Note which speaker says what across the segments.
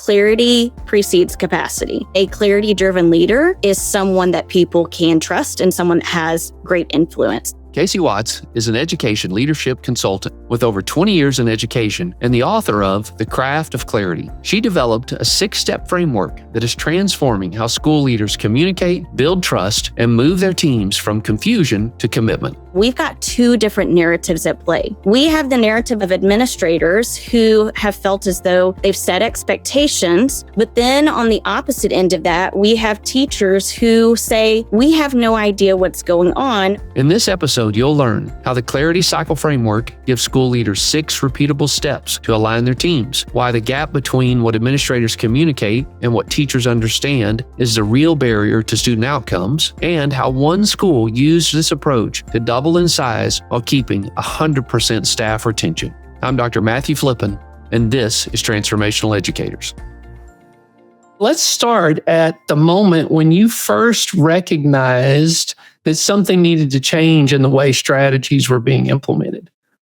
Speaker 1: clarity precedes capacity. A clarity-driven leader is someone that people can trust and someone that has great influence.
Speaker 2: Casey Watts is an education leadership consultant with over 20 years in education and the author of The Craft of Clarity. She developed a 6-step framework that is transforming how school leaders communicate, build trust, and move their teams from confusion to commitment.
Speaker 1: We've got 2 different narratives at play. We have the narrative of administrators who have felt as though they've set expectations, but then on the opposite end of that, we have teachers who say, we have no idea what's going on.
Speaker 2: In this episode, you'll learn how the Clarity Cycle Framework gives school leaders 6 repeatable steps to align their teams, why the gap between what administrators communicate and what teachers understand is the real barrier to student outcomes, and how one school used this approach to double in size while keeping 100% staff retention. I'm Dr. Matthew Flippen, and this is Transformational Educators.
Speaker 3: Let's start at the moment when you first recognized that something needed to change in the way strategies were being implemented.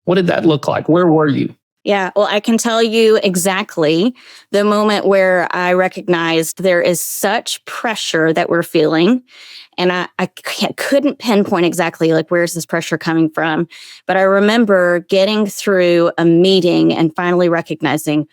Speaker 3: What did that look like? Where were you?
Speaker 1: Yeah, well, I can tell you exactly the moment where I recognized there is such pressure that we're feeling. And I couldn't pinpoint exactly like, where's this pressure coming from? But I remember getting through a meeting and finally recognizing,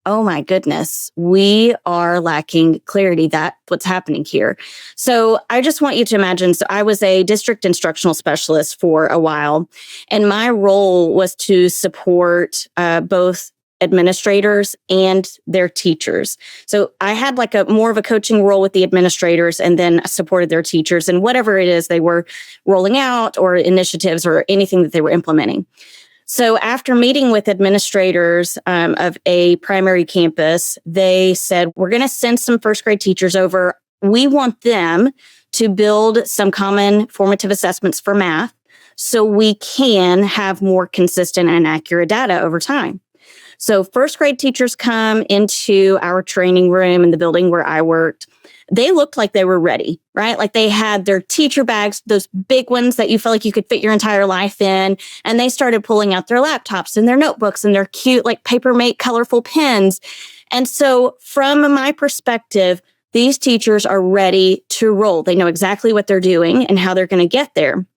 Speaker 1: oh my goodness, we are lacking clarity. That's what's happening here. So I just want you to imagine, so I was a district instructional specialist for a while, and my role was to support both administrators and their teachers. So I had like a more of a coaching role with the administrators and then supported their teachers and whatever it is they were rolling out or initiatives or anything that they were implementing. So after meeting with administrators of a primary campus, they said, we're going to send some first grade teachers over. We want them to build some common formative assessments for math so we can have more consistent and accurate data over time. So first grade teachers come into our training room in the building where I worked. They looked like they were ready, right? Like they had their teacher bags, those big ones that you felt like you could fit your entire life in. And they started pulling out their laptops and their notebooks and their cute, like Papermate colorful pens. And so from my perspective, these teachers are ready to roll. They know exactly what they're doing and how they're going to get there.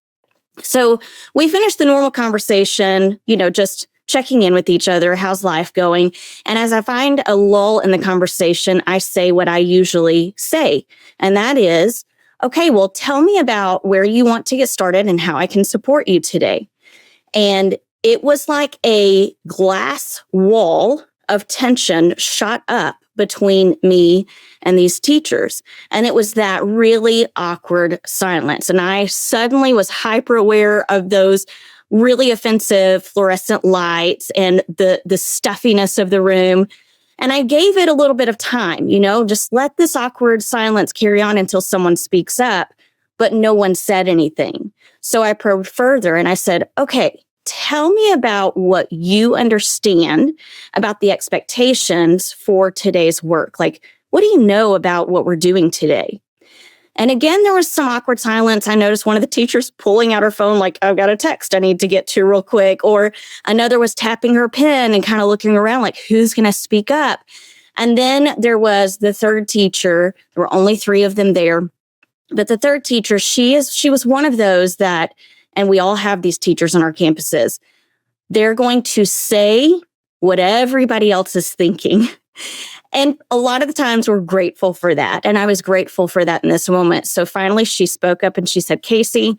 Speaker 1: So we finished the normal conversation, just checking in with each other. How's life going? And as I find a lull in the conversation, I say what I usually say. And that is, okay, well, tell me about where you want to get started and how I can support you today. And it was like a glass wall of tension shot up between me and these teachers. And it was that really awkward silence. And I suddenly was hyper aware of those really offensive fluorescent lights and the stuffiness of the room. And I gave it a little bit of time, just let this awkward silence carry on until someone speaks up, but no one said anything. So I probed further and I said, okay, tell me about what you understand about the expectations for today's work. Like, what do you know about what we're doing today? And again, there was some awkward silence. I noticed one of the teachers pulling out her phone, like, I've got a text I need to get to real quick. Or another was tapping her pen and kind of looking around like, who's going to speak up? And then there was the third teacher. There were only 3 of them there. But the third teacher, she was one of those that, and we all have these teachers on our campuses, they're going to say what everybody else is thinking. And a lot of the times we're grateful for that. And I was grateful for that in this moment. So finally she spoke up and she said, Casey,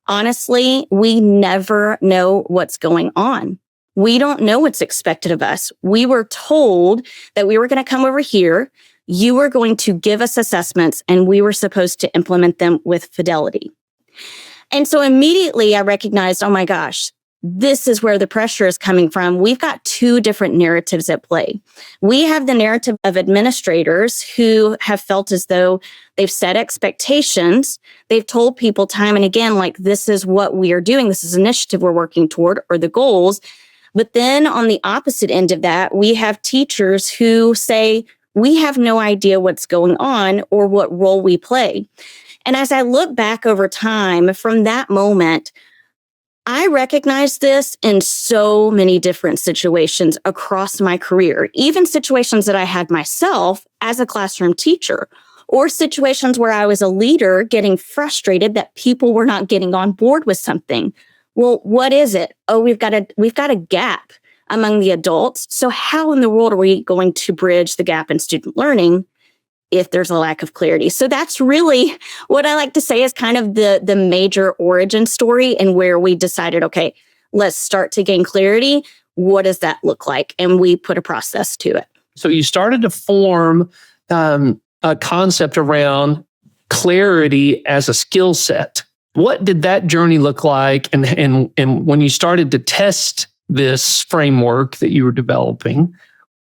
Speaker 1: honestly, we never know what's going on. We don't know what's expected of us. We were told that we were going to come over here. You were going to give us assessments and we were supposed to implement them with fidelity. And so immediately I recognized, oh my gosh, this is where the pressure is coming from. We've got 2 different narratives at play. We have the narrative of administrators who have felt as though they've set expectations. They've told people time and again, like, this is what we are doing. This is an initiative we're working toward, or the goals. But then on the opposite end of that, we have teachers who say, we have no idea what's going on or what role we play. And as I look back over time from that moment, I recognize this in so many different situations across my career, even situations that I had myself as a classroom teacher, or situations where I was a leader getting frustrated that people were not getting on board with something. Well, what is it? Oh, we've got a gap among the adults. So how in the world are we going to bridge the gap in student learning if there's a lack of clarity? So that's really what I like to say is kind of the major origin story, and where we decided, okay, let's start to gain clarity. What does that look like? And we put a process to it.
Speaker 3: So you started to form a concept around clarity as a skill set. What did that journey look like? And when you started to test this framework that you were developing,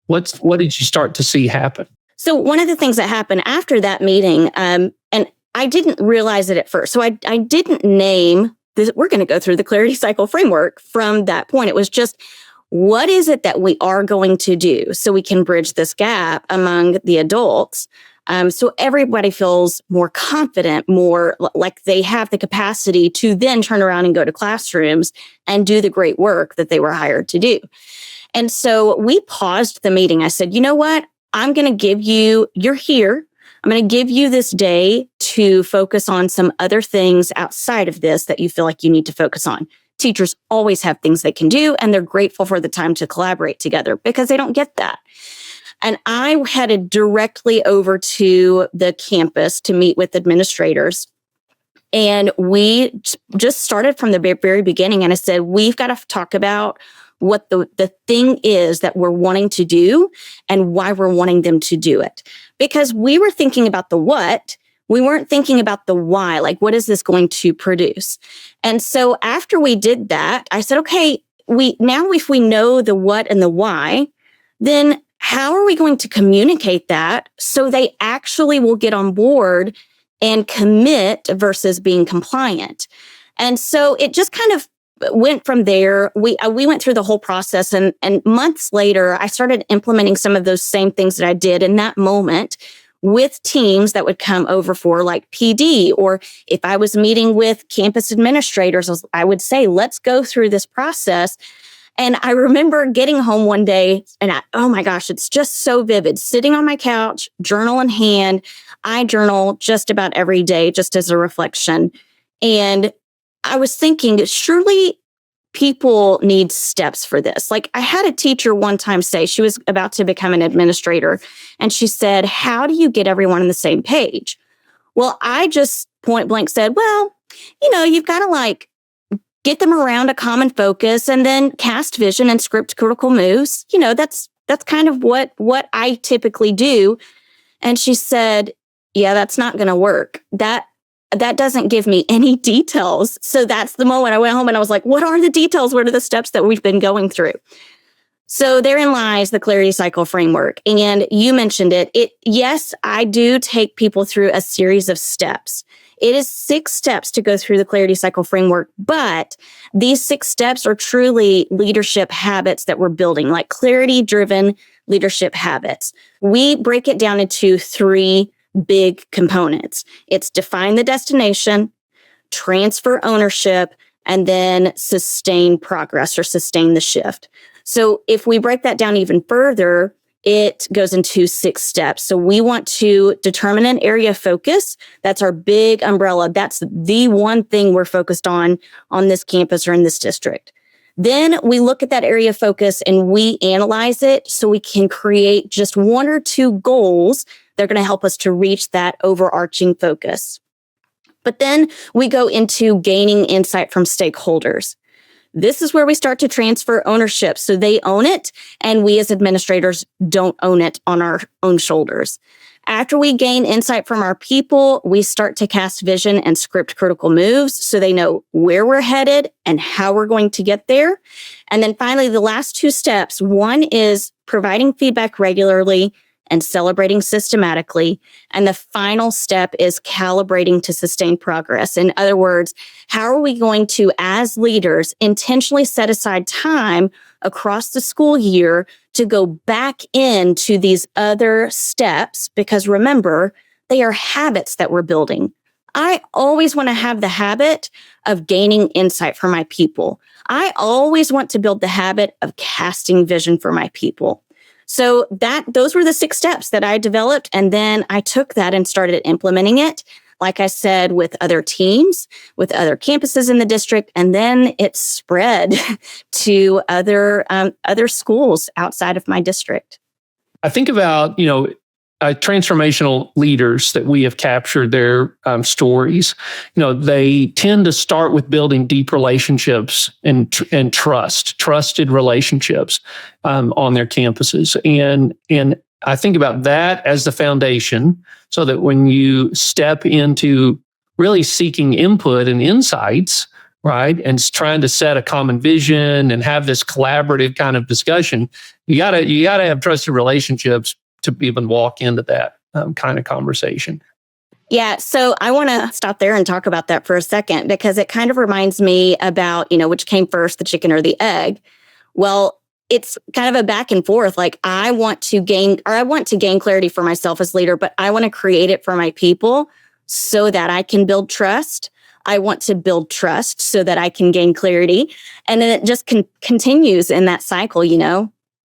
Speaker 3: what did you start to see happen?
Speaker 1: So one of the things that happened after that meeting, and I didn't realize it at first. So I didn't name this. We're going to go through the clarity cycle framework from that point. It was just, what is it that we are going to do so we can bridge this gap among the adults? So everybody feels more confident, more like they have the capacity to then turn around and go to classrooms and do the great work that they were hired to do. And so we paused the meeting. I said, you know what? I'm going to give you, you're here. I'm going to give you this day to focus on some other things outside of this that you feel like you need to focus on. Teachers always have things they can do, and they're grateful for the time to collaborate together because they don't get that. And I headed directly over to the campus to meet with administrators. And we just started from the very beginning. And I said, we've got to talk about what the thing is that we're wanting to do and why we're wanting them to do it. Because we were thinking about the what, we weren't thinking about the why, like what is this going to produce? And so after we did that, I said, okay, now if we know the what and the why, then how are we going to communicate that so they actually will get on board and commit versus being compliant? And so it just kind of went from there. We went through the whole process, and months later, I started implementing some of those same things that I did in that moment with teams that would come over for like PD, or if I was meeting with campus administrators, I would say, let's go through this process. And I remember getting home one day and oh my gosh, it's just so vivid. Sitting on my couch, journal in hand. I journal just about every day, just as a reflection. And I was thinking, surely people need steps for this. Like I had a teacher one time say, she was about to become an administrator, and she said, how do you get everyone on the same page? Well, I just point blank said, well, you've got to like get them around a common focus and then cast vision and script critical moves. That's kind of what I typically do. And she said, yeah, that's not going to work. That doesn't give me any details. So that's the moment I went home and I was like, what are the details? What are the steps that we've been going through? So therein lies the clarity cycle framework. And you mentioned it. Yes, I do take people through a series of steps. It is 6 steps to go through the clarity cycle framework, but these 6 steps are truly leadership habits that we're building, like clarity-driven leadership habits. We break it down into 3 big components. It's define the destination, transfer ownership, and then sustain progress or sustain the shift. So if we break that down even further, it goes into 6 steps. So we want to determine an area of focus. That's our big umbrella. That's the one thing we're focused on this campus or in this district. Then we look at that area of focus and we analyze it so we can create just 1 or 2 goals that are going to help us to reach that overarching focus. But then we go into gaining insight from stakeholders. This is where we start to transfer ownership. So they own it, and we as administrators don't own it on our own shoulders. After we gain insight from our people, we start to cast vision and script critical moves so they know where we're headed and how we're going to get there. And then finally, the last 2 steps. One is providing feedback regularly and celebrating systematically. And the final step is calibrating to sustain progress. In other words, how are we going to, as leaders, intentionally set aside time across the school year to go back into these other steps? Because remember, they are habits that we're building. I always want to have the habit of gaining insight for my people. I always want to build the habit of casting vision for my people. So those were the 6 steps that I developed. And then I took that and started implementing it, like I said, with other teams, with other campuses in the district. And then it spread to other schools outside of my district.
Speaker 3: I think about, transformational leaders that we have captured their stories. They tend to start with building deep relationships and trusted relationships on their campuses. And I think about that as the foundation, so that when you step into really seeking input and insights, right, and trying to set a common vision and have this collaborative kind of discussion, you gotta have trusted relationships to even walk into that kind of conversation.
Speaker 1: Yeah, so I want to stop there and talk about that for a second, because it kind of reminds me about, which came first, the chicken or the egg. Well, it's kind of a back and forth. Like, I want to gain clarity for myself as leader, but I want to create it for my people so that I can build trust. I want to build trust so that I can gain clarity. And then it just continues in that cycle,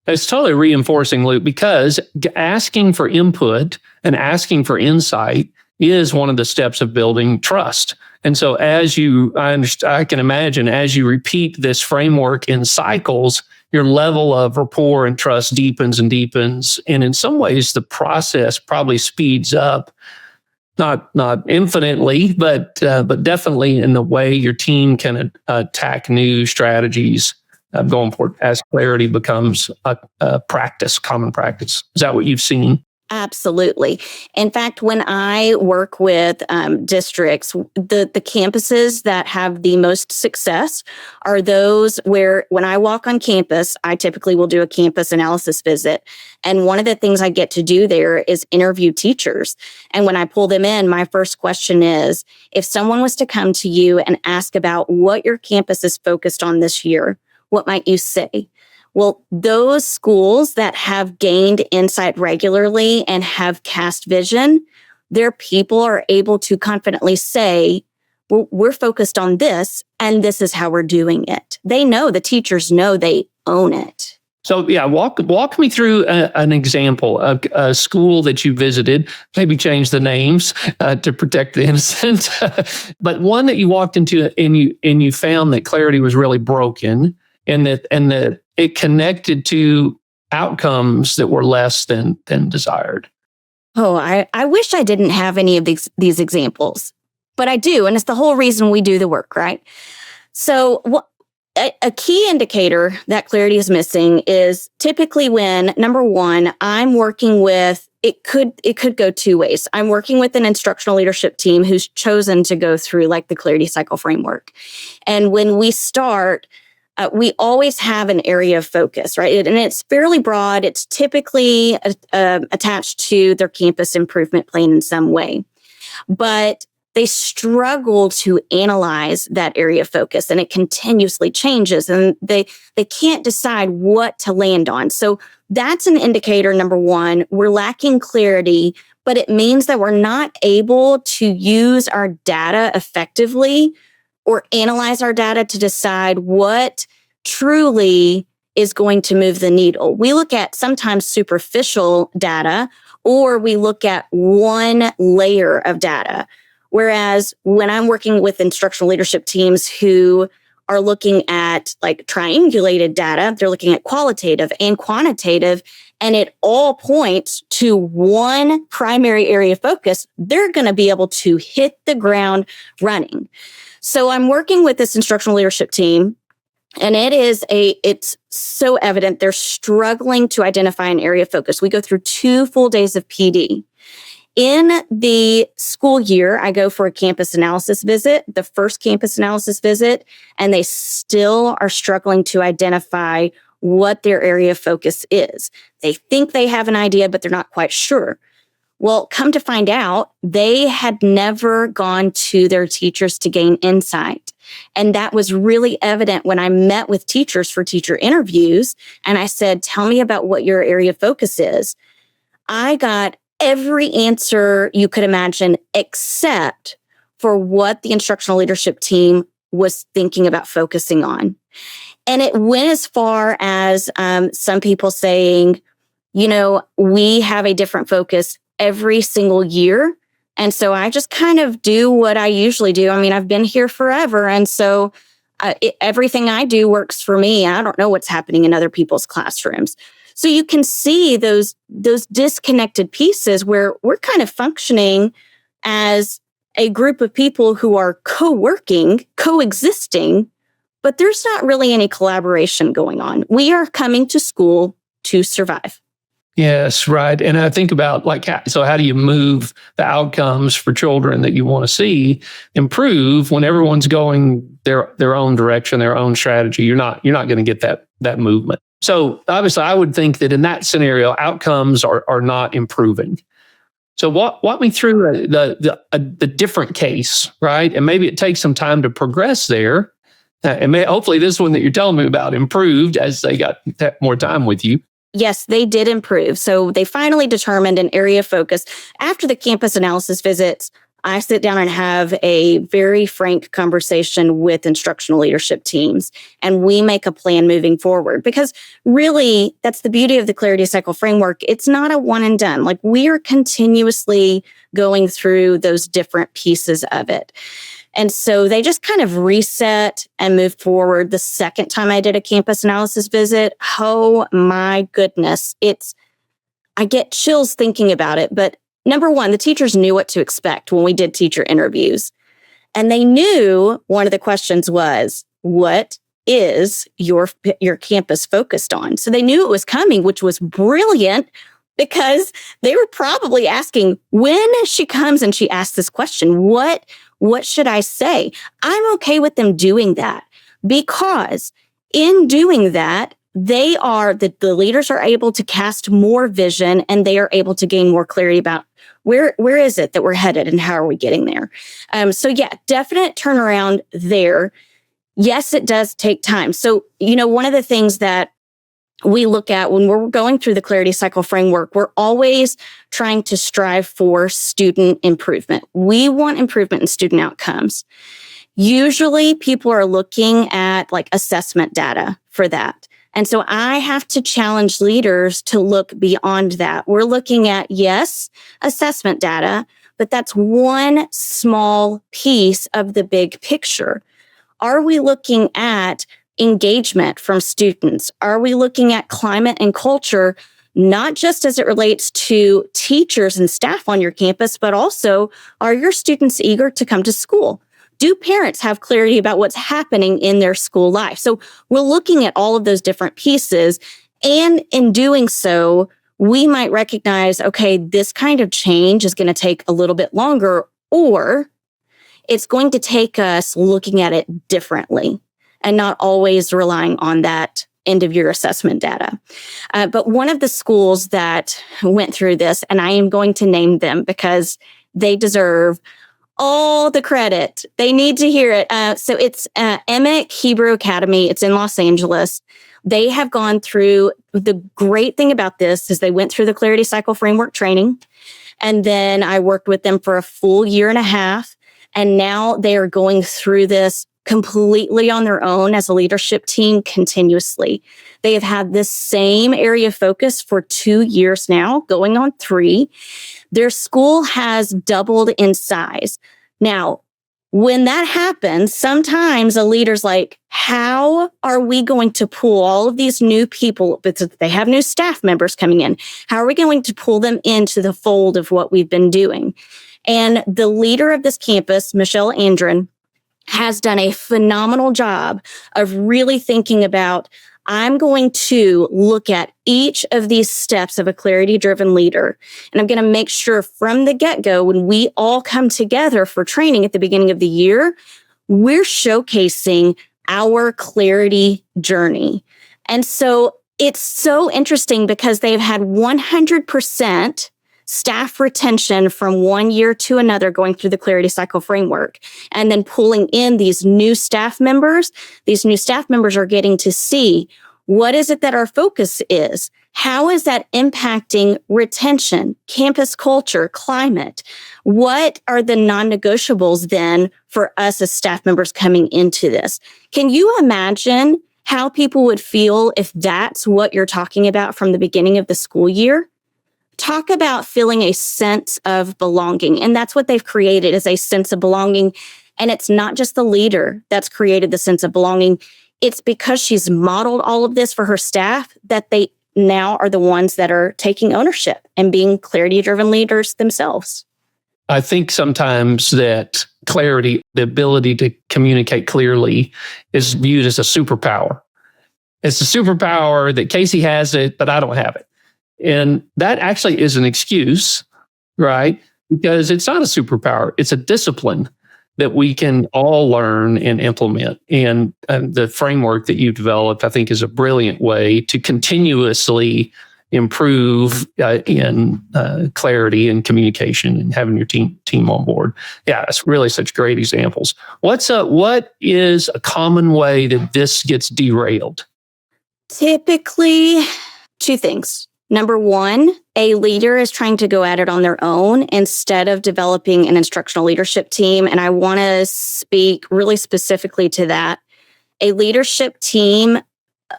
Speaker 3: It's totally reinforcing, Luke, because asking for input and asking for insight is one of the steps of building trust. And so I can imagine, as you repeat this framework in cycles, your level of rapport and trust deepens and deepens. And in some ways, the process probably speeds up, not infinitely, but definitely in the way your team can attack new strategies going forward as clarity becomes a practice, common practice. Is that what you've seen?
Speaker 1: Absolutely. In fact, when I work with districts, the campuses that have the most success are those where, when I walk on campus, I typically will do a campus analysis visit. And one of the things I get to do there is interview teachers. And when I pull them in, my first question is, if someone was to come to you and ask about what your campus is focused on this year, what might you say? Well, those schools that have gained insight regularly and have cast vision, their people are able to confidently say, well, we're focused on this, and this is how we're doing it. They know, the teachers know, they own it.
Speaker 3: So yeah, walk me through an example of a school that you visited. Maybe change the names to protect the innocent, but one that you walked into and you found that clarity was really broken, and that it connected to outcomes that were less than desired.
Speaker 1: Oh, I wish I didn't have any of these examples, but I do, and it's the whole reason we do the work, right? So a key indicator that clarity is missing is typically when, number one, I'm working with, it could go 2 ways. I'm working with an instructional leadership team who's chosen to go through like the clarity cycle framework. And when we start, we always have an area of focus, right? And it's fairly broad. It's typically attached to their campus improvement plan in some way. But they struggle to analyze that area of focus, and it continuously changes, and they can't decide what to land on. So that's an indicator, number one. We're lacking clarity, but it means that we're not able to use our data effectively or analyze our data to decide what truly is going to move the needle. We look at sometimes superficial data, or we look at one layer of data. Whereas when I'm working with instructional leadership teams who are looking at like triangulated data, they're looking at qualitative and quantitative, and it all points to one primary area of focus, they're going to be able to hit the ground running. So I'm working with this instructional leadership team, and it's so evident they're struggling to identify an area of focus. We go through 2 full days of PD. In the school year, I go for a campus analysis visit, the first campus analysis visit, and they still are struggling to identify what their area of focus is. They think they have an idea, but they're not quite sure. Well, come to find out, they had never gone to their teachers to gain insight. And that was really evident when I met with teachers for teacher interviews. And I said, tell me about what your area of focus is. I got every answer you could imagine, except for what the instructional leadership team was thinking about focusing on. And it went as far as some people saying, we have a different focus every single year. And so I just kind of do what I usually do. I mean, I've been here forever. And so everything I do works for me. I don't know what's happening in other people's classrooms. So you can see those disconnected pieces where we're kind of functioning as a group of people who are co-working, coexisting, but there's not really any collaboration going on. We are coming to school to survive.
Speaker 3: Yes, right. And I think about how do you move the outcomes for children that you want to see improve when everyone's going their own direction, their own strategy? You're not going to get that movement. So obviously, I would think that in that scenario, outcomes are not improving. So walk me through the different case, right? And maybe it takes some time to progress there. And hopefully this one that you're telling me about improved as they got more time with you.
Speaker 1: Yes, they did improve. So they finally determined an area of focus. After the campus analysis visits, I sit down and have a very frank conversation with instructional leadership teams, and we make a plan moving forward. Because really, that's the beauty of the Clarity Cycle framework. It's not a one and done. Like, we are continuously going through those different pieces of it. And so they just kind of reset and moved forward. The second time I did a campus analysis visit, oh my goodness, I get chills thinking about it. But number one, the teachers knew what to expect when we did teacher interviews. And they knew one of the questions was, what is your campus focused on? So they knew it was coming, which was brilliant, because they were probably asking, when she comes and she asks this question, what should I say? I'm okay with them doing that, because in doing that, the leaders are able to cast more vision, and they are able to gain more clarity about where is it that we're headed and how are we getting there. So yeah, definite turnaround there. Yes, it does take time. So, one of the things that we look at when we're going through the Clarity Cycle framework, we're always trying to strive for student improvement. We want improvement in student outcomes. Usually people are looking at assessment data for that. And so I have to challenge leaders to look beyond that. We're looking at, yes, assessment data, but that's one small piece of the big picture. Are we looking at engagement from students? Are we looking at climate and culture, not just as it relates to teachers and staff on your campus, but also, are your students eager to come to school? Do parents have clarity about what's happening in their school life? So we're looking at all of those different pieces. And in doing so, we might recognize, okay, this kind of change is going to take a little bit longer, or it's going to take us looking at it differently and not always relying on that end of year assessment data. But one of the schools that went through this, and I am going to name them because they deserve all the credit. They need to hear it. So it's Emick Hebrew Academy. It's in Los Angeles. They have gone through, the great thing about this is they went through the Clarity Cycle framework training. And then I worked with them for a full year and a half. And now they are going through this completely on their own as a leadership team continuously. They have had this same area of focus for 2 years now, going on 3. Their school has doubled in size. Now, when that happens, sometimes a leader's like, how are we going to pull all of these new people, because they have new staff members coming in, how are we going to pull them into the fold of what we've been doing? And the leader of this campus, Michelle Andren, has done a phenomenal job of really thinking about, I'm going to look at each of these steps of a clarity-driven leader. And I'm going to make sure from the get-go, when we all come together for training at the beginning of the year, we're showcasing our clarity journey. And so it's so interesting because they've had 100% staff retention from one year to another going through the Clarity Cycle framework, and then pulling in these new staff members. These new staff members are getting to see, what is it that our focus is? How is that impacting retention, campus culture, climate? What are the non-negotiables then for us as staff members coming into this? Can you imagine how people would feel if that's what you're talking about from the beginning of the school year? Talk about feeling a sense of belonging. And that's what they've created, is a sense of belonging. And it's not just the leader that's created the sense of belonging. It's because she's modeled all of this for her staff that they now are the ones that are taking ownership and being clarity-driven leaders themselves.
Speaker 3: I think sometimes that clarity, the ability to communicate clearly, is viewed as a superpower. It's a superpower that Casey has it, but I don't have it. And that actually is an excuse, right? Because it's not a superpower. It's a discipline that we can all learn and implement. And the framework that you've developed, I think, is a brilliant way to continuously improve in clarity and communication and having your team on board. Yeah, it's really such great examples. What is a common way that this gets derailed?
Speaker 1: Typically, two things. Number one, a leader is trying to go at it on their own instead of developing an instructional leadership team. And I want to speak really specifically to that. A leadership team,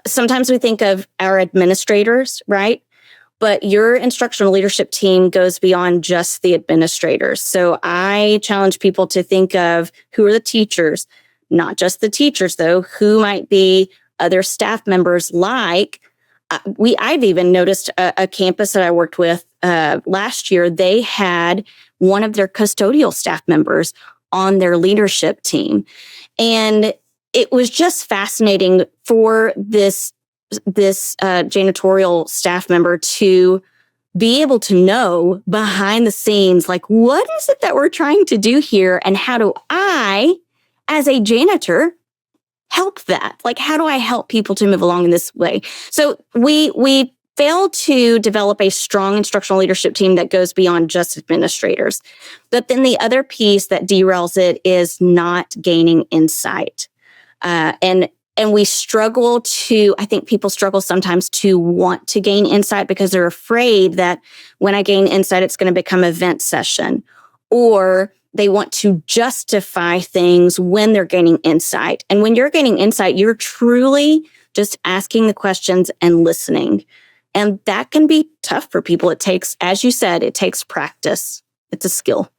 Speaker 1: sometimes we think of our administrators, right? But your instructional leadership team goes beyond just the administrators. So I challenge people to think of who are the teachers, not just the teachers, though, who might be other staff members like. I've even noticed a campus that I worked with last year. They had one of their custodial staff members on their leadership team. And it was just fascinating for this janitorial staff member to be able to know behind the scenes, like, what is it that we're trying to do here? And how do I, as a janitor, help that? Like, how do I help people to move along in this way? So we fail to develop a strong instructional leadership team that goes beyond just administrators. But then the other piece that derails it is not gaining insight. And we struggle to, I think people struggle sometimes to want to gain insight because they're afraid that when I gain insight, it's going to become an event session, or they want to justify things when they're gaining insight. And when you're gaining insight, you're truly just asking the questions and listening. And that can be tough for people. It takes, as you said, it takes practice. It's a skill.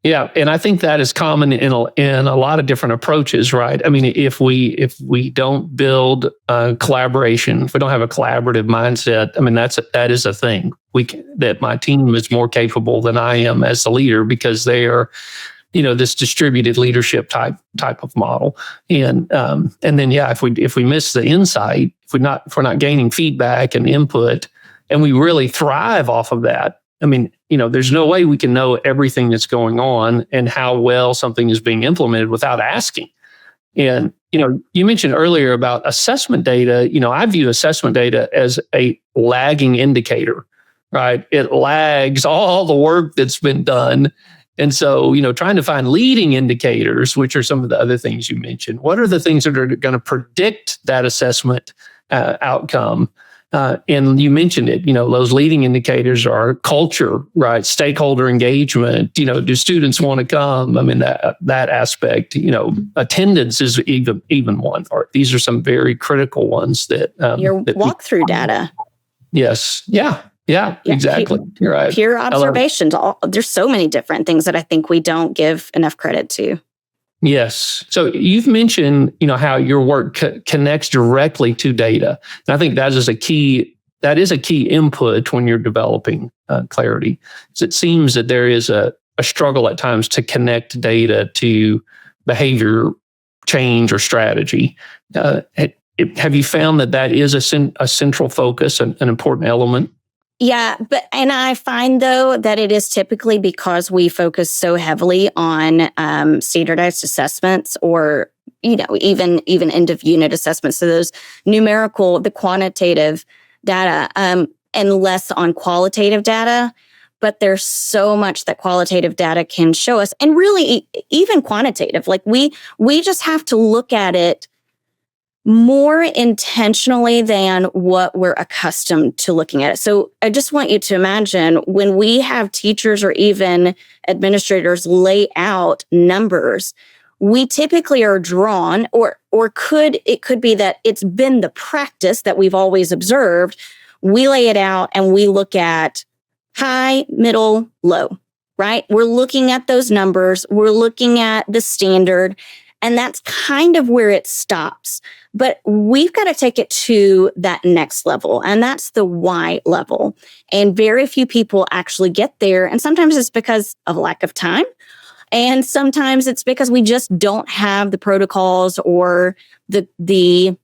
Speaker 3: Yeah, and I think that is common in a lot of different approaches, right? I mean, if we don't build collaboration, if we don't have a collaborative mindset, I mean, that is a thing. That my team is more capable than I am as the leader because they are, this distributed leadership type of model. And then if we miss the insight, if we're not gaining feedback and input, and we really thrive off of that. I mean, there's no way we can know everything that's going on and how well something is being implemented without asking. And, you mentioned earlier about assessment data. I view assessment data as a lagging indicator, right? It lags all the work that's been done. And so, trying to find leading indicators, which are some of the other things you mentioned, what are the things that are going to predict that assessment outcome? And you mentioned it, those leading indicators are culture, right? Stakeholder engagement, do students want to come? I mean, that aspect, attendance is even one, or these are some very critical ones that
Speaker 1: your walkthrough data.
Speaker 3: Yes. Yeah, exactly. You're right.
Speaker 1: Peer observations. There's so many different things that I think we don't give enough credit to.
Speaker 3: Yes. So you've mentioned, how your work connects directly to data. And I think that is a key input when you're developing clarity. So it seems that there is a struggle at times to connect data to behavior change or strategy. Have you found that is a central focus, an important element?
Speaker 1: Yeah, and I find though that it is typically because we focus so heavily on standardized assessments, or even end of unit assessments. So those numerical, the quantitative data, and less on qualitative data. But there's so much that qualitative data can show us, and really even quantitative. Like we just have to look at it more intentionally than what we're accustomed to looking at it. So I just want you to imagine when we have teachers or even administrators lay out numbers, we typically are drawn, or it could be that it's been the practice that we've always observed. We lay it out and we look at high, middle, low, right? We're looking at those numbers. We're looking at the standard, and that's kind of where it stops. But we've got to take it to that next level, and that's the why level. And very few people actually get there. And sometimes it's because of lack of time. And sometimes it's because we just don't have the protocols or the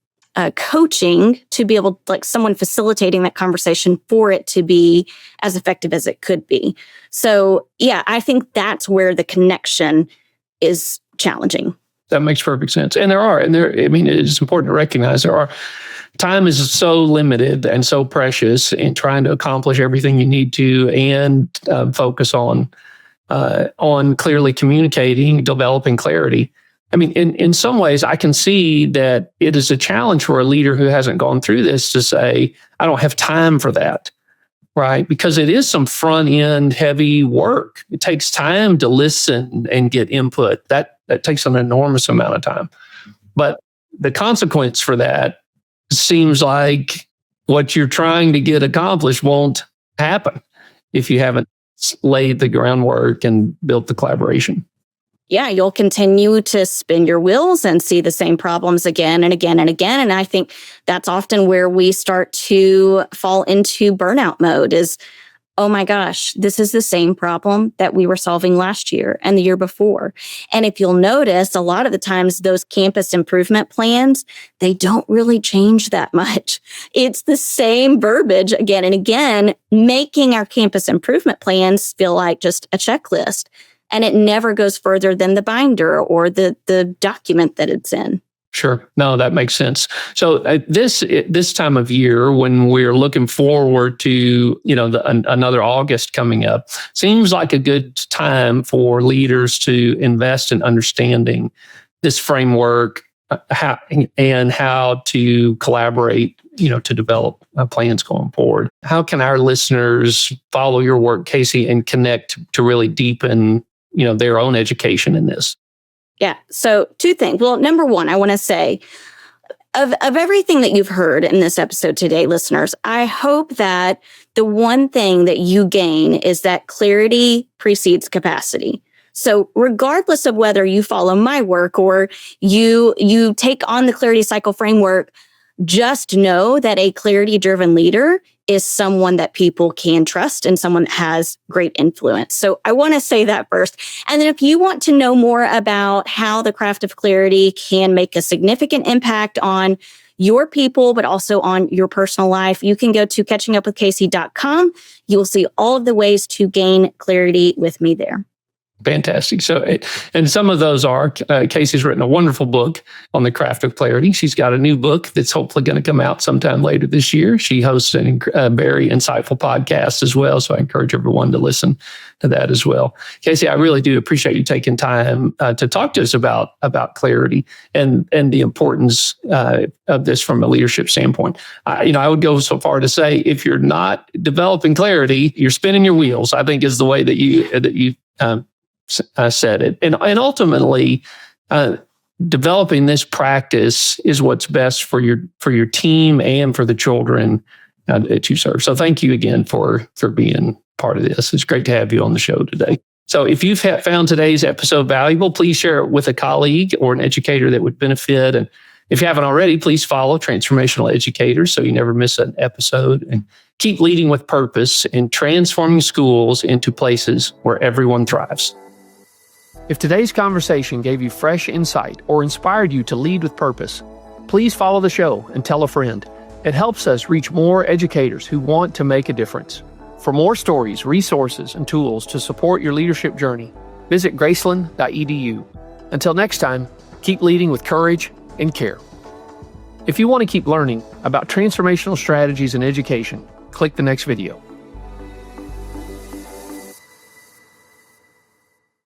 Speaker 1: coaching to be able, like someone facilitating that conversation for it to be as effective as it could be. So yeah, I think that's where the connection is challenging.
Speaker 3: That makes perfect sense. And it's important to recognize time is so limited and so precious in trying to accomplish everything you need to and focus on clearly communicating, developing clarity. I mean, in some ways, I can see that it is a challenge for a leader who hasn't gone through this to say, I don't have time for that, right? Because it is some front end heavy work. It takes time to listen and get input. That takes an enormous amount of time. But the consequence for that seems like what you're trying to get accomplished won't happen if you haven't laid the groundwork and built the collaboration.
Speaker 1: Yeah, you'll continue to spin your wheels and see the same problems again and again and again. And I think that's often where we start to fall into burnout mode is, oh my gosh, this is the same problem that we were solving last year and the year before. And if you'll notice, a lot of the times those campus improvement plans, they don't really change that much. It's the same verbiage again and again, making our campus improvement plans feel like just a checklist. And it never goes further than the binder or the document that it's in.
Speaker 3: Sure. No, that makes sense. So this time of year, when we're looking forward to another August coming up, seems like a good time for leaders to invest in understanding this framework, how to collaborate, to develop plans going forward. How can our listeners follow your work, Casey, and connect to really deepen their own education in this?
Speaker 1: Yeah. So 2 things. Well, number one, I want to say of everything that you've heard in this episode today, listeners, I hope that the one thing that you gain is that clarity precedes capacity. So regardless of whether you follow my work or you take on the clarity cycle framework, just know that a clarity-driven leader is someone that people can trust and someone that has great influence. So I want to say that first. And then if you want to know more about how the craft of clarity can make a significant impact on your people, but also on your personal life, you can go to catchingupwithcasey.com. You will see all of the ways to gain clarity with me there.
Speaker 3: Fantastic. So, and some of those are, Casey's written a wonderful book on the craft of clarity. She's got a new book that's hopefully going to come out sometime later this year. She hosts a very insightful podcast as well. So I encourage everyone to listen to that as well. Casey, I really do appreciate you taking time to talk to us about clarity and the importance of this from a leadership standpoint. I would go so far to say, if you're not developing clarity, you're spinning your wheels, I think is the way that you said it. And ultimately, developing this practice is what's best for your team and for the children that you serve. So thank you again for being part of this. It's great to have you on the show today. So if you've found today's episode valuable, please share it with a colleague or an educator that would benefit. And if you haven't already, please follow Transformational Educators so you never miss an episode. And keep leading with purpose and transforming schools into places where everyone thrives. If today's conversation gave you fresh insight or inspired you to lead with purpose, please follow the show and tell a friend. It helps us reach more educators who want to make a difference. For more stories, resources, and tools to support your leadership journey, visit graceland.edu. Until next time, keep leading with courage and care. If you want to keep learning about transformational strategies in education, click the next video.